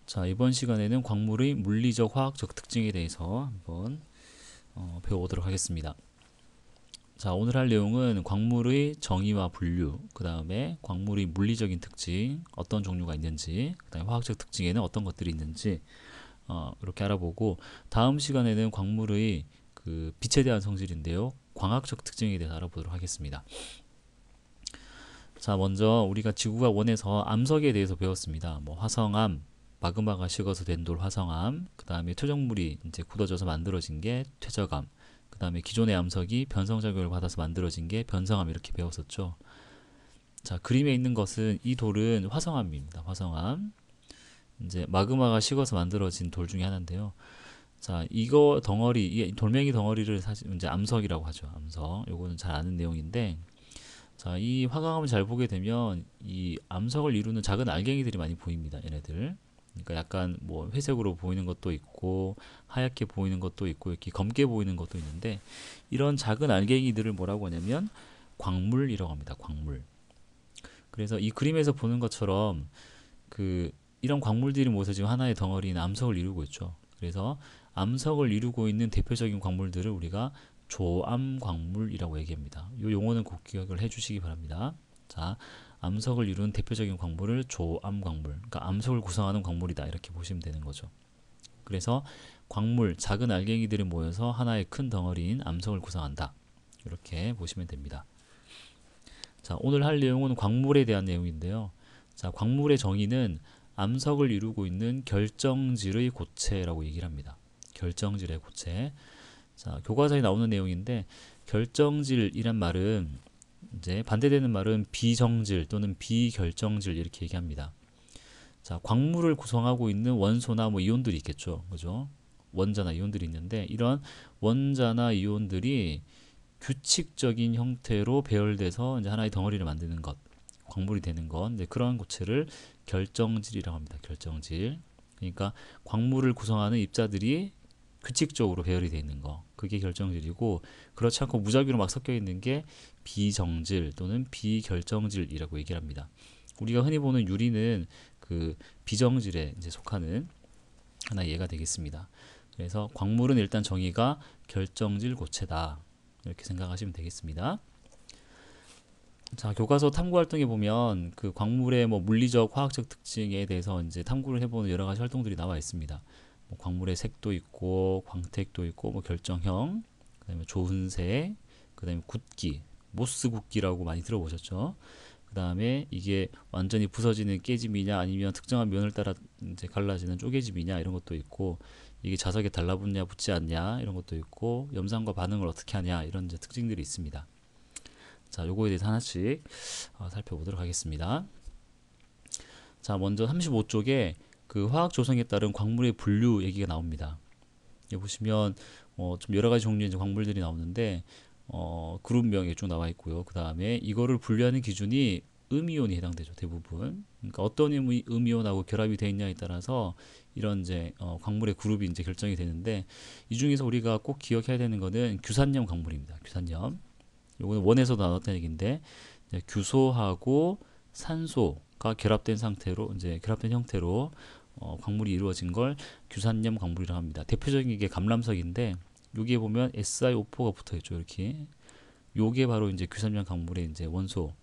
자, 이번 시간에는 광물의 물리적, 화학적 특징에 대해서 한번 배워보도록 하겠습니다. 자, 오늘 할 내용은 광물의 정의와 분류, 그 다음에 광물의 물리적인 특징, 어떤 종류가 있는지, 그 다음에 화학적 특징에는 어떤 것들이 있는지 이렇게 알아보고, 다음 시간에는 광물의 그 빛에 대한 성질인데요, 광학적 특징에 대해서 알아보도록 하겠습니다. 자, 먼저 우리가 지구가 원에서 암석에 대해서 배웠습니다. 뭐 화성암, 마그마가 식어서 된 돌 화성암, 그 다음에 퇴적물이 이제 굳어져서 만들어진 게 퇴적암, 그 다음에 기존의 암석이 변성작용을 받아서 만들어진 게 변성암, 이렇게 배웠었죠. 자, 그림에 있는 것은 이 돌은 화성암입니다. 화성암. 이제 마그마가 식어서 만들어진 돌 중에 하나인데요. 자, 이거 덩어리, 이 돌멩이 덩어리를 사실 이제 암석이라고 하죠. 암석. 요거는 잘 아는 내용인데, 자, 이 화강암을 잘 보게 되면 이 암석을 이루는 작은 알갱이들이 많이 보입니다. 얘네들. 그러니까 약간 뭐 회색으로 보이는 것도 있고 하얗게 보이는 것도 있고 이렇게 검게 보이는 것도 있는데, 이런 작은 알갱이들을 뭐라고 하냐면 광물이라고 합니다. 광물. 그래서 이 그림에서 보는 것처럼 그 이런 광물들이 모여서 지금 하나의 덩어리인 암석을 이루고 있죠. 그래서 암석을 이루고 있는 대표적인 광물들을 우리가 조암 광물이라고 얘기합니다. 이 용어는 꼭 기억을 해주시기 바랍니다. 자, 암석을 이루는 대표적인 광물을 조암 광물, 그러니까 암석을 구성하는 광물이다, 이렇게 보시면 되는 거죠. 그래서 광물, 작은 알갱이들이 모여서 하나의 큰 덩어리인 암석을 구성한다, 이렇게 보시면 됩니다. 자, 오늘 할 내용은 광물에 대한 내용인데요. 자, 광물의 정의는 암석을 이루고 있는 결정질의 고체라고 얘기를 합니다. 결정질의 고체. 자, 교과서에 나오는 내용인데, 결정질이란 말은 이제 반대되는 말은 비정질 또는 비결정질, 이렇게 얘기합니다. 자, 광물을 구성하고 있는 원소나 뭐 이온들이 있겠죠. 그죠? 원자나 이온들이 있는데, 이런 원자나 이온들이 규칙적인 형태로 배열돼서 이제 하나의 덩어리를 만드는 것, 광물이 되는 것, 이제 그런 고체를 결정질이라고 합니다. 결정질. 그러니까 광물을 구성하는 입자들이 규칙적으로 배열이 되어 있는 거, 그게 결정질이고, 그렇지 않고 무작위로 막 섞여 있는 게 비정질 또는 비결정질이라고 얘기를 합니다. 우리가 흔히 보는 유리는 그 비정질에 이제 속하는 하나의 예가 되겠습니다. 그래서 광물은 일단 정의가 결정질 고체다, 이렇게 생각하시면 되겠습니다. 자, 교과서 탐구 활동에 보면 그 광물의 뭐 물리적, 화학적 특징에 대해서 이제 탐구를 해보는 여러 가지 활동들이 나와 있습니다. 뭐 광물의 색도 있고, 광택도 있고, 뭐 결정형, 그다음에 조흔색, 그다음에 굳기, 모스 굳기라고 많이 들어보셨죠? 그다음에 이게 완전히 부서지는 깨짐이냐, 아니면 특정한 면을 따라 이제 갈라지는 쪼개짐이냐, 이런 것도 있고, 이게 자석에 달라붙냐 붙지 않냐, 이런 것도 있고, 염산과 반응을 어떻게 하냐, 이런 이제 특징들이 있습니다. 자, 요거에 대해서 하나씩 살펴보도록 하겠습니다. 자, 먼저 35쪽에 그 화학 조성에 따른 광물의 분류 얘기가 나옵니다. 여기 보시면 좀 여러 가지 종류의 광물들이 나오는데, 그룹명이 쭉 나와 있고요. 그 다음에 이거를 분류하는 기준이 음이온이 해당되죠. 대부분. 그러니까 어떤 음이온하고 결합이 되어 있냐에 따라서 이런 이제 광물의 그룹이 이제 결정이 되는데, 이 중에서 우리가 꼭 기억해야 되는 거는 규산염 광물입니다. 규산염. 요거는 원에서도 나왔던 얘기인데, 이제 규소하고 산소가 결합된 상태로, 이제 결합된 형태로 광물이 이루어진 걸 규산염 광물이라고 합니다. 대표적인 게 감람석인데, 여기에 보면 SiO4가 붙어 있죠. 이렇게. 요게 바로 이제 규산염 광물의 이제 원소,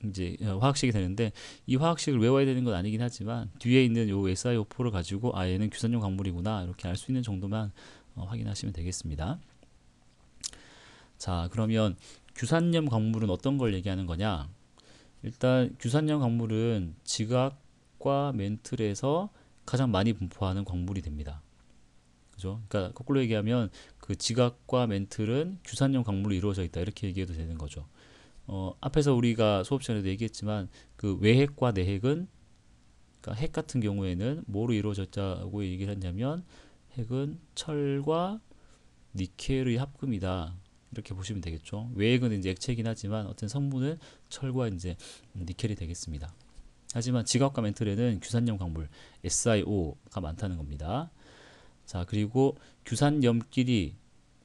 이제 화학식이 되는데, 이 화학식을 외워야 되는 건 아니긴 하지만 뒤에 있는 요 SiO4를 가지고 얘는 규산염 광물이구나, 이렇게 알 수 있는 정도만 확인하시면 되겠습니다. 자, 그러면 규산염 광물은 어떤 걸 얘기하는 거냐? 일단 규산염 광물은 지각과 멘틀에서 가장 많이 분포하는 광물이 됩니다. 그죠? 그러니까 거꾸로 얘기하면 그 지각과 멘틀은 규산염 광물로 이루어져 있다, 이렇게 얘기해도 되는 거죠. 앞에서 우리가 수업 시간에도 얘기했지만 그 외핵과 내핵은, 그러니까 핵 같은 경우에는 뭐로 이루어졌다고 얘기를 했냐면, 핵은 철과 니켈의 합금이다, 이렇게 보시면 되겠죠. 외핵은 이제 액체이긴 하지만 어떤 성분은 철과 이제 니켈이 되겠습니다. 하지만 지각과 멘틀에는 규산염 광물 SiO가 많다는 겁니다. 자, 그리고 규산염끼리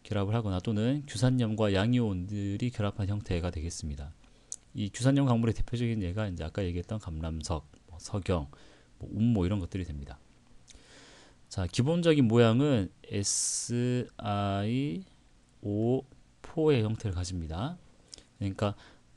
결합을 하거나 또는 규산염과 양이온들이 결합한 형태가 되겠습니다. 이 규산염 광물의 대표적인 예가 이제 아까 얘기했던 감람석, 석영, 뭐 운모 이런 것들이 됩니다. 자, 기본적인 모양은 SiO4의 형태를 가집니다. 그러니까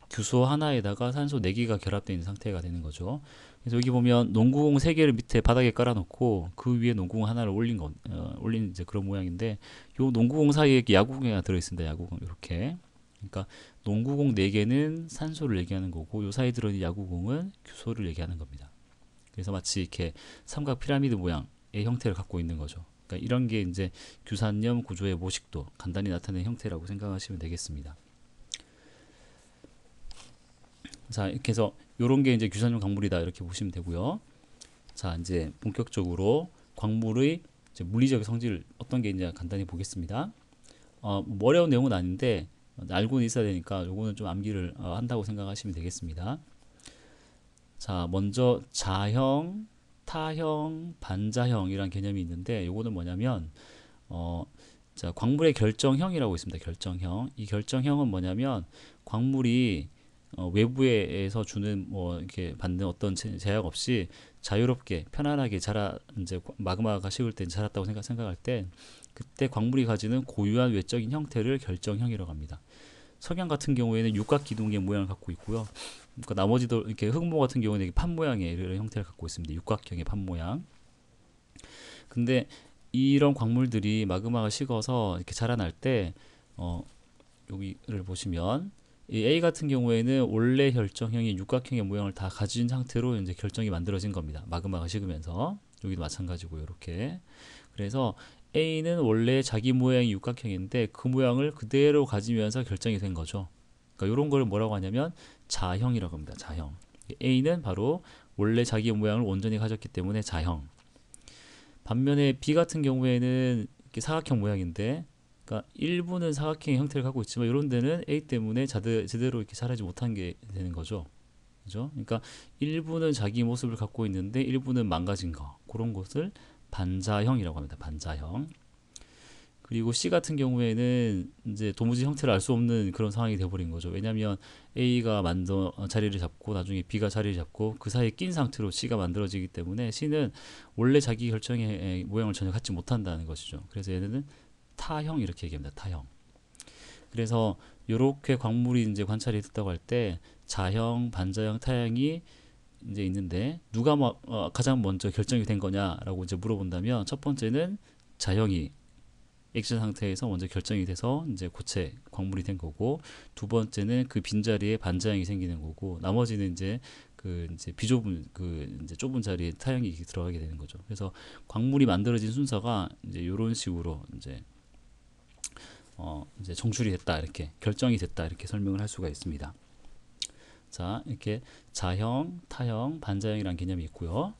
규소 하나에다가 산소 4개가 결합되어 있는 상태가 되는 거죠. 그래서 여기 보면 농구공 3개를 밑에 바닥에 깔아놓고 그 위에 농구공 하나를 올린 이제 그런 모양인데, 요 농구공 사이에 이렇게 야구공이 하나 들어있습니다. 야구공 이렇게. 그러니까 농구공 4개는 산소를 얘기하는 거고, 요 사이에 들어있는 야구공은 규소를 얘기하는 겁니다. 그래서 마치 이렇게 삼각 피라미드 모양의 형태를 갖고 있는 거죠. 그러니까 이런 게 이제 규산염 구조의 모식도 간단히 나타낸 형태라고 생각하시면 되겠습니다. 자, 이렇게 해서 요런 게 이제 규산염 광물이다 이렇게 보시면 되고요. 자, 이제 본격적으로 광물의 이제 물리적 성질 어떤 게 이제 간단히 보겠습니다. 뭐 어려운 내용은 아닌데 알고는 있어야 되니까 요거는 좀 암기를 한다고 생각하시면 되겠습니다. 자, 먼저 자형, 타형, 반자형이란 개념이 있는데, 요거는 뭐냐면 자, 광물의 결정형이라고 있습니다. 결정형. 이 결정형은 뭐냐면 광물이 외부에서 주는 뭐 이렇게 받는 어떤 제약 없이 자유롭게 편안하게 이제 마그마가 식을 때 자랐다고 생각할 때, 그때 광물이 가지는 고유한 외적인 형태를 결정형이라고 합니다. 석양 같은 경우에는 육각 기둥의 모양을 갖고 있고요. 그러니까 나머지도 이렇게 흑모 같은 경우는 판 모양의 이런 형태를 갖고 있습니다. 육각형의 판 모양. 근데 이런 광물들이 마그마가 식어서 이렇게 자라날 때 여기를 보시면 이 A 같은 경우에는 원래 결정형이 육각형의 모양을 다 가진 상태로 이제 결정이 만들어진 겁니다. 마그마가 식으면서. 여기도 마찬가지고 이렇게. 그래서 A는 원래 자기 모양이 육각형인데 그 모양을 그대로 가지면서 결정이 된 거죠. 그러니까 이런 걸 뭐라고 하냐면 자형이라고 합니다. 자형. A는 바로 원래 자기 모양을 온전히 가졌기 때문에 자형. 반면에 B 같은 경우에는 이렇게 사각형 모양인데, 그러니까 일부는 사각형의 형태를 갖고 있지만 이런 데는 A 때문에 제대로 이렇게 자라지 못한 게 되는 거죠. 그죠? 그러니까 일부는 자기 모습을 갖고 있는데 일부는 망가진 거. 그런 것을 반자형이라고 합니다. 반자형. 그리고 C 같은 경우에는 이제 도무지 형태를 알 수 없는 그런 상황이 되어버린 거죠. 왜냐하면 A가 자리를 잡고 나중에 B가 자리를 잡고 그 사이에 낀 상태로 C가 만들어지기 때문에 C는 원래 자기 결정의 모양을 전혀 갖지 못한다는 것이죠. 그래서 얘네는 타형 이렇게 얘기합니다. 타형. 그래서 이렇게 광물이 이제 관찰이 됐다고 할 때 자형, 반자형, 타형이 이제 있는데 누가 가장 먼저 결정이 된 거냐라고 이제 물어본다면, 첫 번째는 자형이 액션 상태에서 먼저 결정이 돼서 이제 고체 광물이 된 거고, 두 번째는 그 빈자리에 반자형이 생기는 거고, 나머지는 이제 이제 비좁은 이제 좁은 자리에 타형이 들어가게 되는 거죠. 그래서 광물이 만들어진 순서가 이제 이런 식으로 이제 정출이 됐다, 이렇게 결정이 됐다, 이렇게 설명을 할 수가 있습니다. 자, 이렇게 자형, 타형, 반자형이라는 개념이 있고요.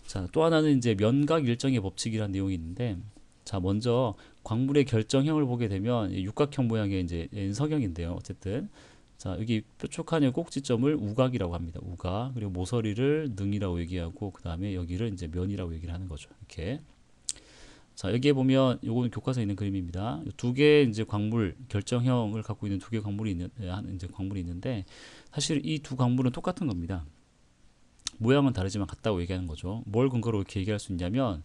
자, 또 하나는 이제 면각 일정의 법칙이라는 내용이 있는데, 자, 먼저 광물의 결정형을 보게 되면 육각형 모양의 이제 N석형인데요. 어쨌든 자, 여기 뾰족한 꼭지점을 우각이라고 합니다. 우각. 그리고 모서리를 능이라고 얘기하고, 그 다음에 여기를 이제 면이라고 얘기를 하는 거죠. 이렇게. 자, 여기에 보면 요거는 교과서에 있는 그림입니다. 두 개의 이제 광물 결정형을 갖고 있는 두 개의 이제 광물이 있는데, 사실 이 두 광물은 똑같은 겁니다. 모양은 다르지만 같다고 얘기하는 거죠. 뭘 근거로 이렇게 얘기할 수 있냐면,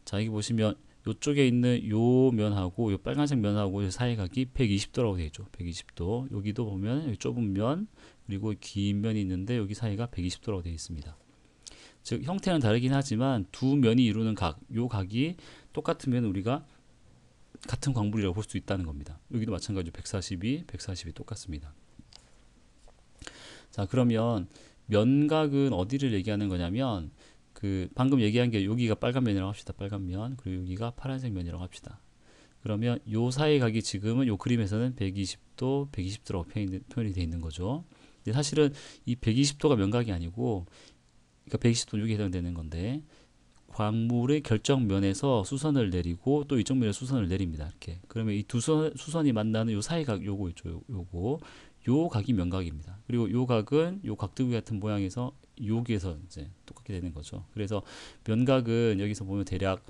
자, 여기 보시면 이쪽에 있는 요 면하고 요 빨간색 면하고 사이각이 120도라고 되어 있죠. 120도. 여기도 보면 여기 좁은 면 그리고 긴 면이 있는데 여기 사이가 120도라고 되어 있습니다. 즉 형태는 다르긴 하지만 두 면이 이루는 각, 요 각이 똑같으면 우리가 같은 광물이라고 볼 수 있다는 겁니다. 여기도 마찬가지로 142 똑같습니다. 자, 그러면 면각은 어디를 얘기하는 거냐면, 방금 얘기한 게 여기가 빨간 면이라고 합시다. 빨간 면. 그리고 여기가 파란색 면이라고 합시다. 그러면 요 사이 각이 지금은 요 그림에서는 120도, 120도라고 표현이 되어 있는 거죠. 근데 사실은 이 120도가 면각이 아니고, 그러니까 120도 여기에 해당되는 건데, 광물의 결정면에서 수선을 내리고 또 이쪽 면에 수선을 내립니다. 이렇게. 그러면 이 두 수선이 만나는 요 사이각 요거 있죠. 요거. 요 각이 면각입니다. 그리고 요 각은 요 각도기 같은 모양에서 여기에서 이제 똑같게 되는 거죠. 그래서 면각은 여기서 보면 대략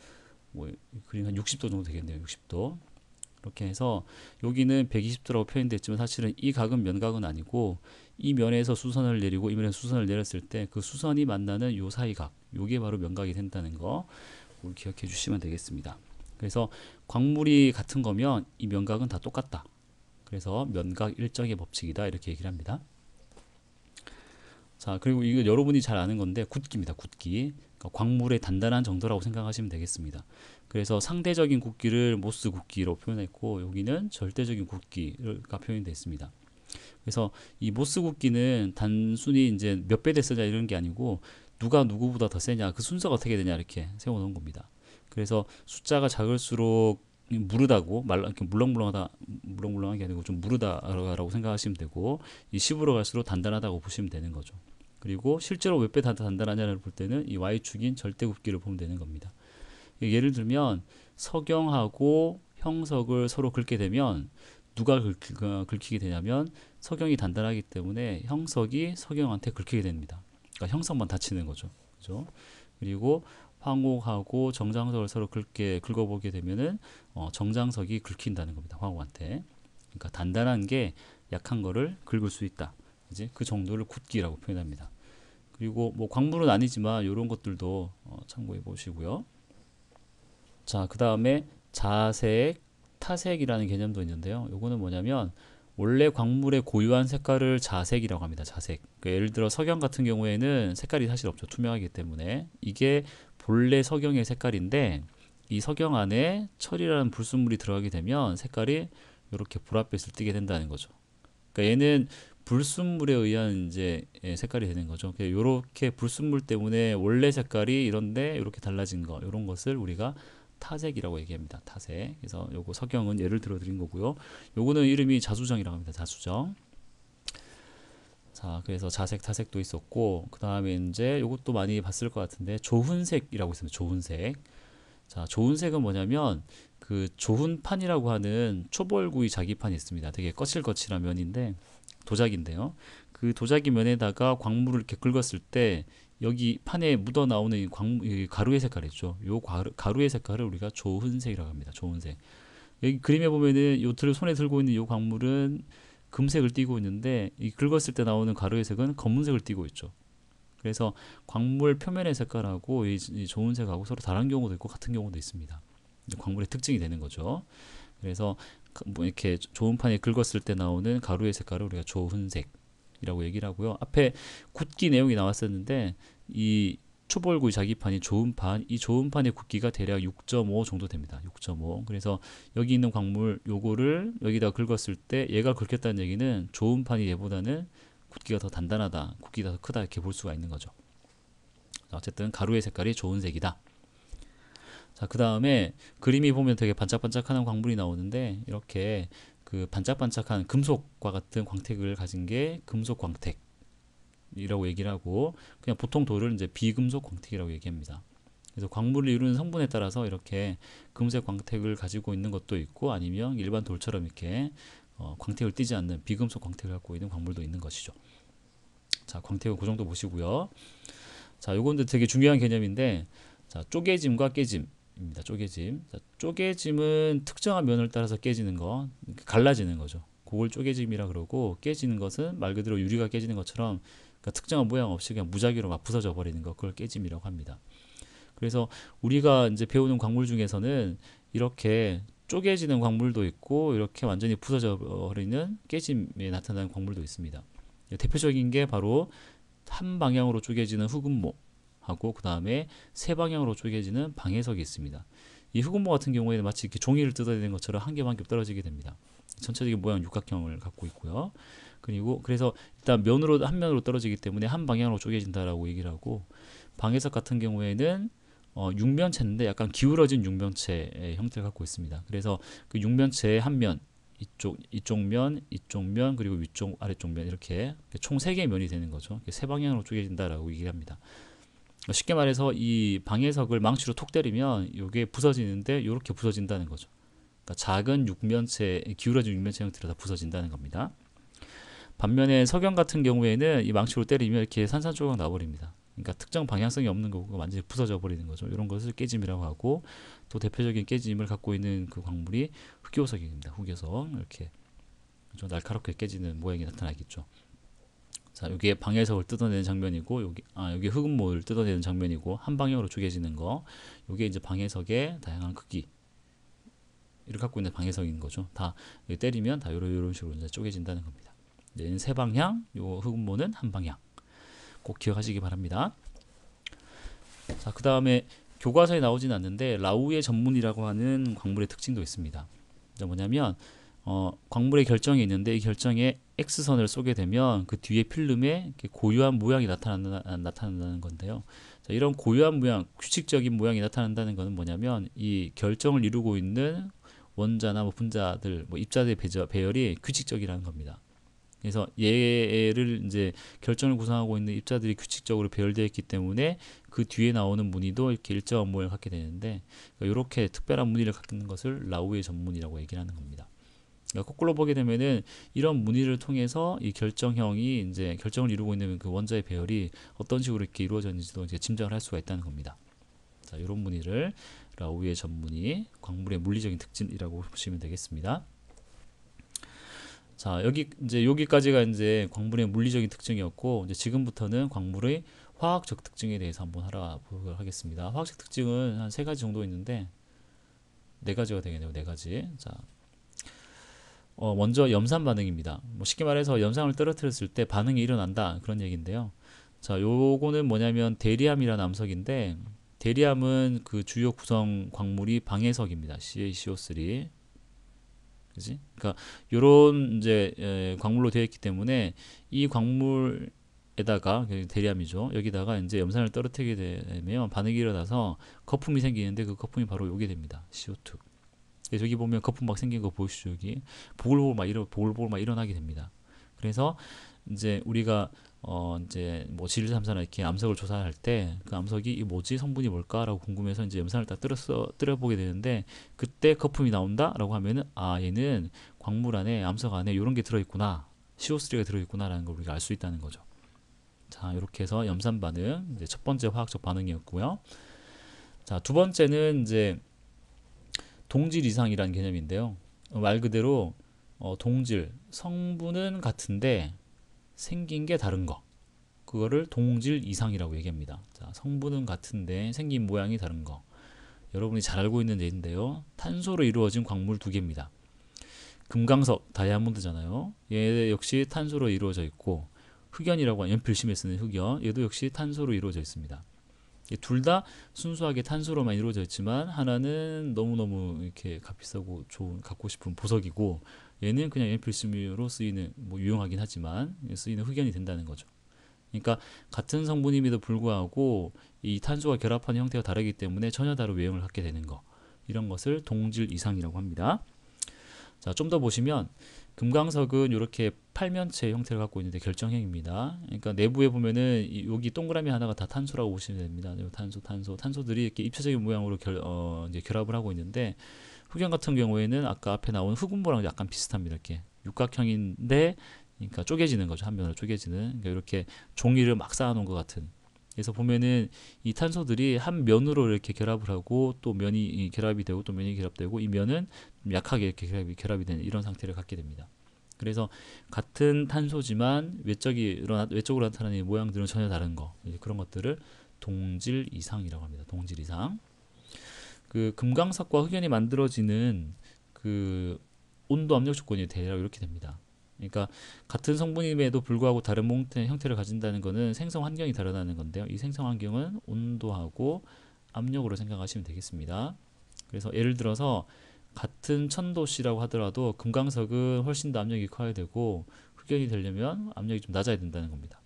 뭐 그림 한 60도 정도 되겠네요. 60도. 그렇게 해서 여기는 120도라고 표현됐지만 사실은 이 각은 면각은 아니고 이 면에서 수선을 내리고 이 면에서 수선을 내렸을 때 그 수선이 만나는 요 사이 각, 요게 바로 면각이 된다는 거 기억해 주시면 되겠습니다. 그래서 광물이 같은 거면 이 면각은 다 똑같다. 그래서 면각 일정의 법칙이다 이렇게 얘기를 합니다. 자, 그리고 이거 여러분이 잘 아는 건데 굵기입니다. 굵기. 그러니까 광물의 단단한 정도라고 생각하시면 되겠습니다. 그래서 상대적인 굵기를 모스 굵기로 표현했고 여기는 절대적인 굵기가 표현되어 있습니다. 그래서 이 모스 굵기는 단순히 이제 몇 배 됐으냐 이런 게 아니고 누가 누구보다 더 세냐 그 순서가 어떻게 되냐 이렇게 세워놓은 겁니다. 그래서 숫자가 작을수록 무르다고 이렇게 물렁물렁한 게 아니고 좀 무르다라고 생각하시면 되고 이 10으로 갈수록 단단하다고 보시면 되는 거죠. 그리고 실제로 몇 배 단단하냐를 볼 때는 이 y축인 절대 굵기를 보면 되는 겁니다. 예를 들면 석영하고 형석을 서로 긁게 되면 누가 긁히게 되냐면 석영이 단단하기 때문에 형석이 석영한테 긁히게 됩니다. 그러니까 형석만 다치는 거죠. 그죠? 그리고 황옥하고 정장석을 서로 긁어보게 되면은 정장석이 긁힌다는 겁니다. 황옥한테. 그러니까 단단한 게 약한 거를 긁을 수 있다. 이제 그 정도를 굵기라고 표현합니다. 그리고 뭐 광물은 아니지만 이런 것들도 참고해 보시고요. 자, 그 다음에 자색, 타색이라는 개념도 있는데요. 요거는 뭐냐면 원래 광물의 고유한 색깔을 자색이라고 합니다. 자색. 그러니까 예를 들어 석영 같은 경우에는 색깔이 사실 없죠. 투명하기 때문에. 이게 본래 석영의 색깔인데 이 석영 안에 철이라는 불순물이 들어가게 되면 색깔이 이렇게 보랏빛을 띠게 된다는 거죠. 그러니까 얘는 불순물에 의한 이제 색깔이 되는 거죠. 이렇게 불순물 때문에 원래 색깔이 이런데 이렇게 달라진 거, 이런 것을 우리가 타색이라고 얘기합니다. 타색. 그래서 요거 석영은 예를 들어 드린 거고요. 요거는 이름이 자수정이라고 합니다. 자수정. 자, 그래서 자색, 타색도 있었고, 그 다음에 이제 요것도 많이 봤을 것 같은데, 조훈색이라고 있습니다. 조훈색. 자, 조훈색은 뭐냐면, 그 조훈판이라고 하는 초벌구이 자기판이 있습니다. 되게 거칠거칠한 면인데, 도자기인데요. 그 도자기 면에다가 광물을 이렇게 긁었을 때, 여기 판에 묻어 나오는 이 가루의 색깔 있죠. 요 가루의 색깔을 우리가 조훈색이라고 합니다. 조훈색. 여기 그림에 보면은 손에 들고 있는 요 광물은 금색을 띠고 있는데 이 긁었을 때 나오는 가루의 색은 검은색을 띠고 있죠. 그래서 광물 표면의 색깔하고 이 조훈색하고 서로 다른 경우도 있고 같은 경우도 있습니다. 광물의 특징이 되는 거죠. 그래서 뭐 이렇게 조훈판에 긁었을 때 나오는 가루의 색깔을 우리가 조훈색이라고 얘기를 하고요. 앞에 굵기 내용이 나왔었는데 이 초벌구이 자기판이 조훈판, 이 조훈판의 굵기가 대략 6.5 정도 됩니다. 6.5. 그래서 여기 있는 광물 요거를 여기다 긁었을 때 얘가 긁혔다는 얘기는 조훈판이 얘보다는 굵기가 더 단단하다, 굵기가 더 크다 이렇게 볼 수가 있는 거죠. 어쨌든 가루의 색깔이 조훈색이다. 자, 그 다음에 그림이 보면 되게 반짝반짝하는 광물이 나오는데 이렇게 그 반짝반짝한 금속과 같은 광택을 가진 게 금속 광택. 이라고 얘기를 하고 그냥 보통 돌을 이제 비금속 광택이라고 얘기합니다. 그래서 광물을 이루는 성분에 따라서 이렇게 금색 광택을 가지고 있는 것도 있고 아니면 일반 돌처럼 이렇게 광택을 띠지 않는 비금속 광택을 갖고 있는 광물도 있는 것이죠. 자, 광택은 그 정도 보시고요. 자, 요건 되게 중요한 개념인데 자, 쪼개짐과 깨짐입니다. 쪼개짐. 자, 쪼개짐은 특정한 면을 따라서 깨지는 거, 갈라지는 거죠. 그걸 쪼개짐이라 그러고 깨지는 것은 말 그대로 유리가 깨지는 것처럼 그러니까 특정한 모양 없이 그냥 무작위로 막 부서져 버리는 거 그걸 깨짐이라고 합니다. 그래서 우리가 이제 배우는 광물 중에서는 이렇게 쪼개지는 광물도 있고 이렇게 완전히 부서져 버리는 깨짐에 나타나는 광물도 있습니다. 대표적인 게 바로 한 방향으로 쪼개지는 흑음모하고 그 다음에 세 방향으로 쪼개지는 방해석이 있습니다. 이 흑음모 같은 경우에는 마치 이렇게 종이를 뜯어내는 것처럼 한 겹 한 겹 떨어지게 됩니다. 전체적인 모양 육각형을 갖고 있고요. 그리고 그래서 일단 한 면으로 떨어지기 때문에 한 방향으로 쪼개진다라고 얘기를 하고 방해석 같은 경우에는 육면체인데 약간 기울어진 육면체의 형태를 갖고 있습니다. 그래서 그 육면체의 한 면, 이쪽 면, 그리고 위쪽, 아래쪽 면 이렇게 총 3개의 면이 되는 거죠. 세 방향으로 쪼개진다라고 얘기를 합니다. 쉽게 말해서 이 방해석을 망치로 톡 때리면 이게 부서지는데 이렇게 부서진다는 거죠. 그러니까 작은 육면체, 기울어진 육면체 형태로 다 부서진다는 겁니다. 반면에 석영 같은 경우에는 이 망치로 때리면 이렇게 산산조각 나버립니다. 그러니까 특정 방향성이 없는 거고 완전히 부서져 버리는 거죠. 이런 것을 깨짐이라고 하고, 또 대표적인 깨짐을 갖고 있는 그 광물이 흑요석입니다. 흑요석 이렇게 좀 날카롭게 깨지는 모양이 나타나겠죠. 자, 이게 방해석을 뜯어내는 장면이고, 여기 흑음모를 뜯어내는 장면이고, 한 방향으로 쪼개지는 거, 이게 이제 방해석의 다양한 크기 이렇게 갖고 있는 방해석인 거죠. 다 때리면 다 이런 식으로 이제 쪼개진다는 겁니다. 얘는 세 방향, 요 흑음모는 한 방향. 꼭 기억하시기 바랍니다. 자, 그 다음에 교과서에 나오진 않는데 라우의 전문이라고 하는 광물의 특징도 있습니다. 뭐냐면 광물의 결정이 있는데 이 결정에 X선을 쏘게 되면 그 뒤에 필름에 이렇게 고유한 모양이 나타난다는 건데요. 자, 이런 고유한 모양, 규칙적인 모양이 나타난다는 것은 뭐냐면 이 결정을 이루고 있는 원자나 뭐 분자들, 뭐 입자들의 배열이 규칙적이라는 겁니다. 그래서 얘를 이제 결정을 구성하고 있는 입자들이 규칙적으로 배열되어 있기 때문에 그 뒤에 나오는 무늬도 이렇게 일정한 모양을 갖게 되는데, 이렇게 특별한 무늬를 갖는 것을 라우의 전문이라고 얘기를 하는 겁니다. 그러니까 거꾸로 보게 되면은 이런 무늬를 통해서 이 결정형이 이제 결정을 이루고 있는 그 원자의 배열이 어떤 식으로 이렇게 이루어졌는지도 이제 짐작을 할 수가 있다는 겁니다. 자, 이런 무늬를 라우의 전무늬, 광물의 물리적인 특징이라고 보시면 되겠습니다. 자, 여기까지가 이제 광물의 물리적인 특징이었고, 이제 지금부터는 광물의 화학적 특징에 대해서 한번 알아보도록 하겠습니다. 화학적 특징은 한 3가지 정도 있는데 4가지가 되겠네요. 4가지. 자, 먼저 염산 반응입니다. 뭐 쉽게 말해서 염산을 떨어뜨렸을 때 반응이 일어난다, 그런 얘기인데요. 자, 요거는 뭐냐면 대리암이라는 암석인데, 대리암은 그 주요 구성 광물이 방해석입니다. CaCO3. 그지? 그러니까 요런 이제 광물로 되어 있기 때문에 이 광물에다가 대리암이죠. 여기다가 이제 염산을 떨어뜨리게 되면 반응이 일어나서 거품이 생기는데 그 거품이 바로 요게 됩니다. CO2. 그래서 여기 보면 거품 막 생긴 거 보이시죠? 여기 보글보글 막 일어나게 됩니다. 그래서 이제 우리가 이제 뭐 질삼사나 이렇게 암석을 조사할 때 그 암석이 이 뭐지, 성분이 뭘까라고 궁금해서 이제 염산을 딱 뜨려보게 되는데, 그때 거품이 나온다라고 하면은 얘는 광물 안에, 암석 안에 이런 게 들어있구나, CO3가 들어있구나라는 걸 우리가 알 수 있다는 거죠. 자, 이렇게 해서 염산 반응, 이제 첫 번째 화학적 반응이었고요. 자, 두 번째는 이제 동질 이상이라는 개념인데요. 말 그대로 동질, 성분은 같은데 생긴 게 다른 거, 그거를 동질 이상이라고 얘기합니다. 자, 성분은 같은데 생긴 모양이 다른 거, 여러분이 잘 알고 있는 예인데요. 탄소로 이루어진 광물 2개입니다. 금강석, 다이아몬드잖아요. 얘 역시 탄소로 이루어져 있고, 흑연이라고 하는 연필심에 쓰는 흑연, 얘도 역시 탄소로 이루어져 있습니다. 둘 다 순수하게 탄소로만 이루어져 있지만 하나는 너무너무 이렇게 값비싸고 좋은, 갖고 싶은 보석이고, 얘는 그냥 연필심으로 쓰이는, 뭐 유용하긴 하지만 쓰이는 흑연이 된다는 거죠. 그러니까 같은 성분임에도 불구하고 이 탄소가 결합하는 형태가 다르기 때문에 전혀 다른 외형을 갖게 되는 거, 이런 것을 동질 이상이라고 합니다. 자, 좀 더 보시면 금강석은 이렇게 팔면체 형태를 갖고 있는데 결정형입니다. 그러니까 내부에 보면은 여기 동그라미 하나가 다 탄소라고 보시면 됩니다. 탄소들이 이렇게 입체적인 모양으로 이제 결합을 하고 있는데, 흑연 같은 경우에는 아까 앞에 나온 흑음모랑 약간 비슷합니다. 이렇게 육각형인데, 그러니까 쪼개지는 거죠. 한 면으로 쪼개지는. 그러니까 이렇게 종이를 막 쌓아놓은 것 같은. 그래서 보면은 이 탄소들이 한 면으로 이렇게 결합을 하고, 또 면이 결합이 되고, 또 면이 결합되고, 이 면은 약하게 이렇게 결합이 되는 이런 상태를 갖게 됩니다. 그래서 같은 탄소지만 외적으로 나타나는 모양들은 전혀 다른 거, 그런 것들을 동질 이상이라고 합니다. 동질 이상. 그 금강석과 흑연이 만들어지는 그 온도 압력 조건이 대략 이렇게 됩니다. 그러니까 같은 성분임에도 불구하고 다른 형태를 가진다는 것은 생성 환경이 다르다는 건데요. 이 생성 환경은 온도하고 압력으로 생각하시면 되겠습니다. 그래서 예를 들어서 같은 1000도씨라고 하더라도 금강석은 훨씬 더 압력이 커야 되고, 흑연이 되려면 압력이 좀 낮아야 된다는 겁니다.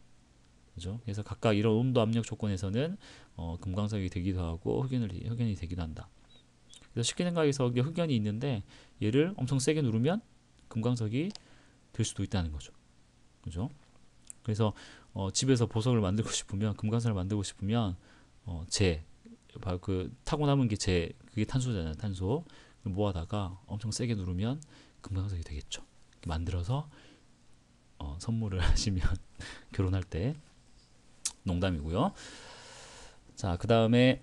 그죠? 그래서 각각 이런 온도 압력 조건에서는 금강석이 되기도 하고 흑연이 되기도 한다. 그래서 쉽게 생각해서 흑연이 있는데 얘를 엄청 세게 누르면 금강석이 될 수도 있다는 거죠. 그죠? 그래서 집에서 보석을 만들고 싶으면, 금강석을 만들고 싶으면 바로 그 타고 남은 게 그게 탄소잖아요. 탄소. 모아다가 엄청 세게 누르면 금강석이 되겠죠. 만들어서 선물을 하시면 결혼할 때 농담이고요. 자, 그 다음에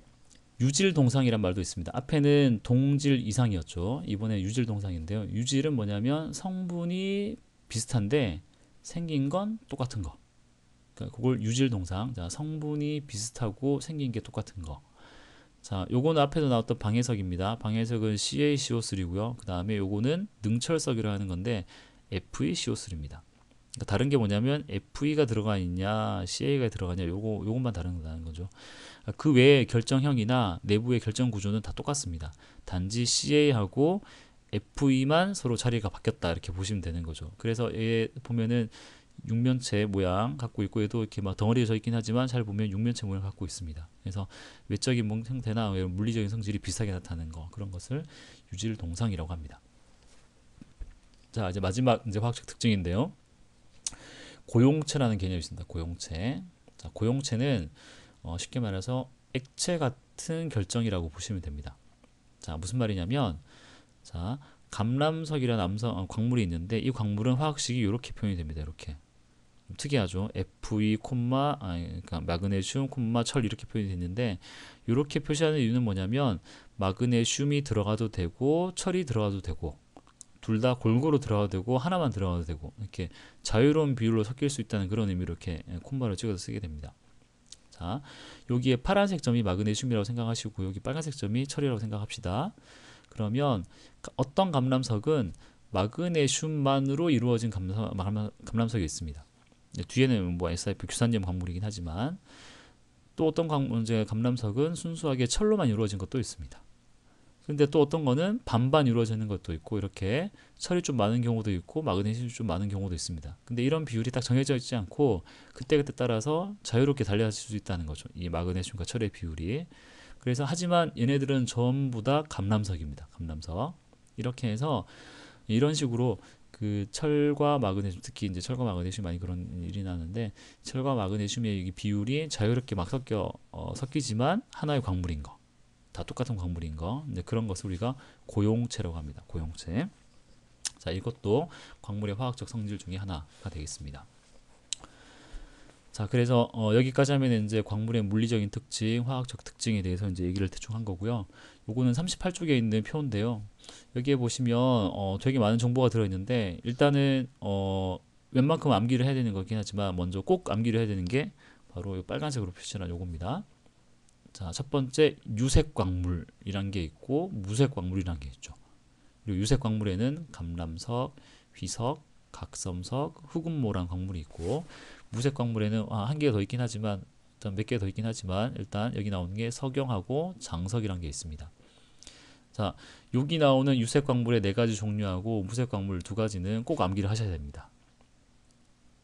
유질 동상이란 말도 있습니다. 앞에는 동질 이상이었죠. 이번에 유질 동상인데요. 유질은 뭐냐면 성분이 비슷한데 생긴 건 똑같은 거. 그러니까 그걸 유질 동상. 자, 성분이 비슷하고 생긴 게 똑같은 거. 자, 요거는 앞에서 나왔던 방해석입니다. 방해석은 CaCO3고요. 그 다음에 요거는 능철석이라고 하는 건데 FeCO3입니다. 그러니까 다른 게 뭐냐면 Fe가 들어가 있냐, Ca가 들어가냐, 요것만 다른 거죠. 그 외에 결정형이나 내부의 결정 구조는 다 똑같습니다. 단지 Ca하고 Fe만 서로 자리가 바뀌었다 이렇게 보시면 되는 거죠. 그래서 얘 보면은 육면체 모양 갖고 있고 얘도 이렇게 막 덩어리져 있긴 하지만 잘 보면 육면체 모양 갖고 있습니다. 그래서 외적인 형태나 물리적인 성질이 비슷하게 나타나는 거 그런 것을 유질 동상이라고 합니다. 자, 이제 마지막 이제 화학적 특징인데요. 고용체라는 개념이 있습니다. 고용체. 자, 고용체는 쉽게 말해서 액체 같은 결정이라고 보시면 됩니다. 자, 무슨 말이냐면, 자, 감람석이라는 광물이 있는데 이 광물은 화학식이 이렇게 표현이 됩니다. 이렇게 특이하죠. Fe, 그러니까 마그네슘, 철 이렇게 표현이 됐는데 이렇게 표시하는 이유는 뭐냐면 마그네슘이 들어가도 되고 철이 들어가도 되고 둘 다 골고루 들어가도 되고 하나만 들어가도 되고 이렇게 자유로운 비율로 섞일 수 있다는 그런 의미로 이렇게 콤마를 찍어서 쓰게 됩니다. 자, 여기에 파란색 점이 마그네슘이라고 생각하시고 여기 빨간색 점이 철이라고 생각합시다. 그러면 어떤 감람석은 마그네슘만으로 이루어진 감람석이 있습니다. 뒤에는 뭐 SiF 규산염 광물이긴 하지만 또 어떤 감람석은 순수하게 철로만 이루어진 것도 있습니다. 근데 또 어떤 거는 반반 이루어지는 것도 있고 이렇게 철이 좀 많은 경우도 있고 마그네슘이 좀 많은 경우도 있습니다. 근데 이런 비율이 딱 정해져 있지 않고 그때그때 따라서 자유롭게 달라질 수 있다는 거죠. 이 마그네슘과 철의 비율이. 그래서 하지만 얘네들은 전부 다 감람석입니다. 감람석. 이렇게 해서 이런 식으로 그 철과 마그네슘, 특히 이제 철과 마그네슘 많이 그런 일이 나는데 철과 마그네슘의 비율이 자유롭게 막 섞이지만 하나의 광물인 거. 다 똑같은 광물인 거. 이제 그런 것을 우리가 고용체라고 합니다. 고용체. 자, 이것도 광물의 화학적 성질 중에 하나가 되겠습니다. 자, 그래서 여기까지 하면 이제 광물의 물리적인 특징, 화학적 특징에 대해서 이제 얘기를 대충 한 거고요. 요거는 38쪽에 있는 표인데요. 여기에 보시면 되게 많은 정보가 들어있는데 일단은 웬만큼 암기를 해야 되는 거긴 하지만 먼저 꼭 암기를 해야 되는 게 바로 이 빨간색으로 표시한 요겁니다. 자, 첫 번째 유색 광물이란 게 있고 무색 광물이란 게 있죠. 그리고 유색 광물에는 감람석, 휘석, 각섬석, 흑음모란 광물이 있고 무색 광물에는 한 개가 더 있긴 하지만 일단 몇 개 더 있긴 하지만 일단 여기 나오는 게 석영하고 장석이란 게 있습니다. 자, 여기 나오는 유색 광물의 4가지 종류하고 무색 광물 2가지는 꼭 암기를 하셔야 됩니다.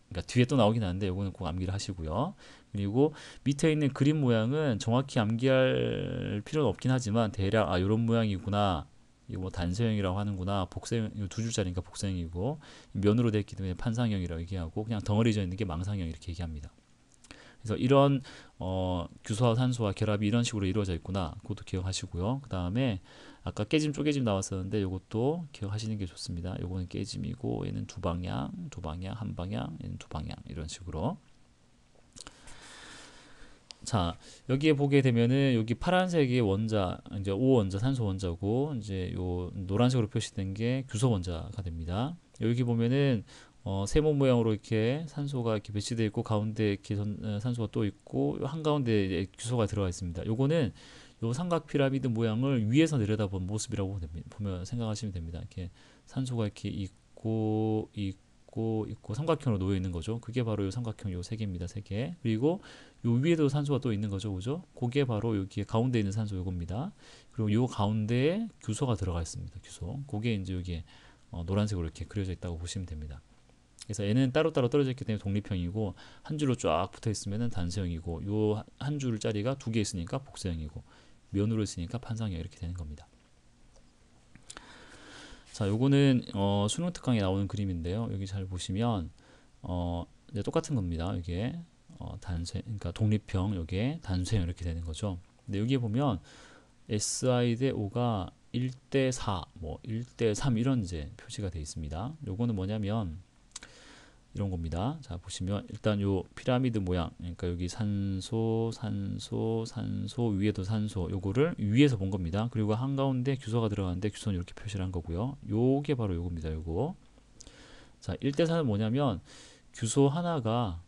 그러니까 뒤에 또 나오긴 하는데 이거는 꼭 암기를 하시고요. 그리고 밑에 있는 그림 모양은 정확히 암기할 필요는 없긴 하지만 대략 이런 모양이구나. 이거 뭐 단서형이라고 하는구나. 복사형, 이거 2줄짜리니까 복사형이고 면으로 되어 있기 때문에 판상형이라고 얘기하고 그냥 덩어리져 있는 게 망상형 이렇게 얘기합니다. 그래서 이런 규소와 산소와 결합이 이런 식으로 이루어져 있구나. 그것도 기억하시고요. 그 다음에 아까 깨짐 쪼개짐 나왔었는데 이것도 기억하시는 게 좋습니다. 요거는 깨짐이고 얘는 두 방향, 한 방향, 얘는 두 방향 이런 식으로. 자, 여기에 보게 되면은 여기 파란색이 원자, 이제 O 원자, 산소 원자고 이제 요 노란색으로 표시된 게 규소 원자가 됩니다. 여기 보면은 세모 모양으로 이렇게 산소가 이렇게 배치되어 있고 가운데 이렇게 산소가 또 있고 한가운데 규소가 들어가 있습니다. 요거는 요 삼각 피라미드 모양을 위에서 내려다본 모습이라고 보면 생각하시면 됩니다. 이렇게 산소가 이렇게 있고 삼각형으로 놓여 있는 거죠. 그게 바로 요 삼각형 요 세 개입니다. 세 개. 그리고 요 위에도 산소가 또 있는 거죠. 그죠? 그게 바로 여기에 가운데 있는 산소 요겁니다. 그리고 요 가운데에 규소가 들어가 있습니다. 규소. 그게 이제 여기에 노란색으로 이렇게 그려져 있다고 보시면 됩니다. 그래서 얘는 따로따로 떨어져 있기 때문에 독립형이고 한 줄로 쫙 붙어 있으면 단서형이고 요 한 줄짜리가 2개 있으니까 복사형이고 면으로 있으니까 판상형 이렇게 되는 겁니다. 자, 요거는 수능 특강에 나오는 그림인데요. 여기 잘 보시면 이제 똑같은 겁니다. 이게 단쇄, 그러니까 독립형, 요게 단쇄형 이렇게 되는 거죠. 근데 여기에 보면 Si 대 O가 1대 4, 뭐 1대 3 이런 이제 표시가 되어 있습니다. 요거는 뭐냐면 이런 겁니다. 자, 보시면 일단 요 피라미드 모양, 그러니까 여기 산소, 산소, 산소, 위에도 산소, 요거를 위에서 본 겁니다. 그리고 한가운데 규소가 들어가는데 규소는 이렇게 표시를 한 거고요. 요게 바로 요겁니다. 요거. 자, 1대4는 뭐냐면 규소 하나가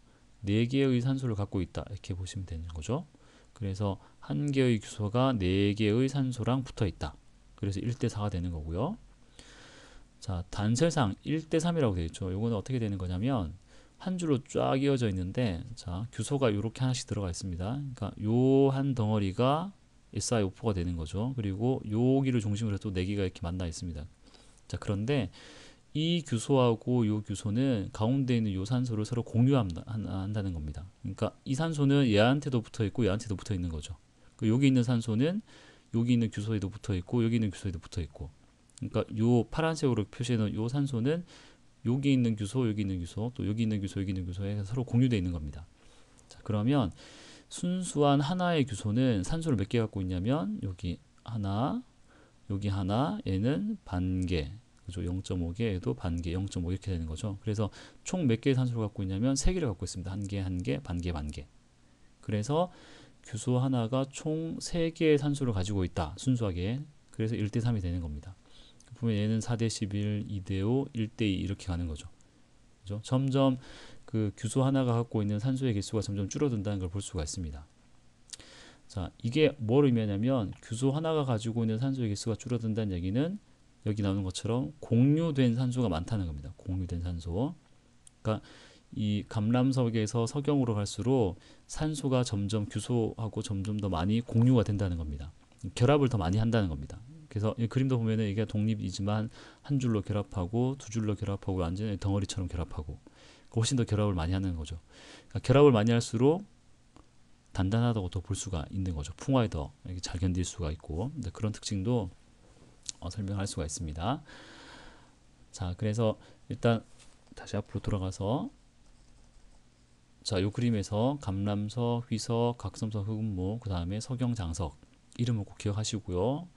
4개의 산소를 갖고 있다. 이렇게 보시면 되는 거죠. 그래서 한 개의 규소가 4개의 산소랑 붙어 있다. 그래서 1대4가 되는 거고요. 자, 단설상 1대3이라고 되어 있죠. 요거는 어떻게 되는 거냐면 한 줄로 쫙 이어져 있는데, 자, 규소가 이렇게 하나씩 들어가 있습니다. 그러니까 요 한 덩어리가 SiO4가 되는 거죠. 그리고 여기를 중심으로 또 4개가 이렇게 만나 있습니다. 자, 그런데 이 규소하고 요 규소는 가운데 있는 요 산소를 서로 공유한다는 겁니다. 그러니까 이 산소는 얘한테도 붙어 있고 얘한테도 붙어 있는 거죠. 여기 있는 산소는 여기 있는 규소에도 붙어 있고 여기 있는 규소에도 붙어 있고, 그러니까 요 파란색으로 표시해놓은 요 산소는 여기 있는 규소, 여기 있는 규소, 또 여기 있는 규소, 여기 있는 규소에 서로 공유되어 있는 겁니다. 자, 그러면 순수한 하나의 규소는 산소를 몇 개 갖고 있냐면 여기 하나, 여기 하나, 얘는 반개, 그죠? 0.5개, 얘도 반개, 0.5 이렇게 되는 거죠. 그래서 총 몇 개의 산소를 갖고 있냐면 3개를 갖고 있습니다. 한 개, 한 개, 반개, 반개. 그래서 규소 하나가 총 3개의 산소를 가지고 있다. 순수하게. 그래서 1대3이 되는 겁니다. 보면 얘는 4대11, 2대5, 1대2 이렇게 가는 거죠. 그죠? 점점 그 규소 하나가 갖고 있는 산소의 개수가 점점 줄어든다는 걸 볼 수가 있습니다. 자, 이게 뭘 의미하냐면 규소 하나가 가지고 있는 산소의 개수가 줄어든다는 얘기는 여기 나오는 것처럼 공유된 산소가 많다는 겁니다. 공유된 산소. 그러니까 이 감람석에서 석영으로 갈수록 산소가 점점 규소하고 점점 더 많이 공유가 된다는 겁니다. 결합을 더 많이 한다는 겁니다. 그래서 이 그림도 보면은 이게 독립이지만 한 줄로 결합하고 두 줄로 결합하고 완전히 덩어리처럼 결합하고 훨씬 더 결합을 많이 하는 거죠. 그러니까 결합을 많이 할수록 단단하다고 또 볼 수가 있는 거죠. 풍화에 더 잘 견딜 수가 있고, 그런 특징도 설명할 수가 있습니다. 자, 그래서 일단 다시 앞으로 돌아가서, 자, 이 그림에서 감람석, 휘석, 각섬석, 흑운모, 그 다음에 석영장석 이름을 꼭 기억하시고요.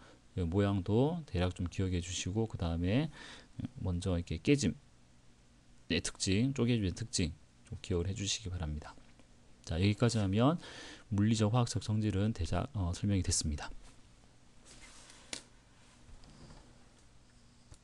모양도 대략 좀 기억해 주시고, 그 다음에 먼저 이렇게 깨짐의 특징, 쪼개짐의 특징 좀 기억을 해 주시기 바랍니다. 자, 여기까지 하면 물리적 화학적 성질은 대략 설명이 됐습니다.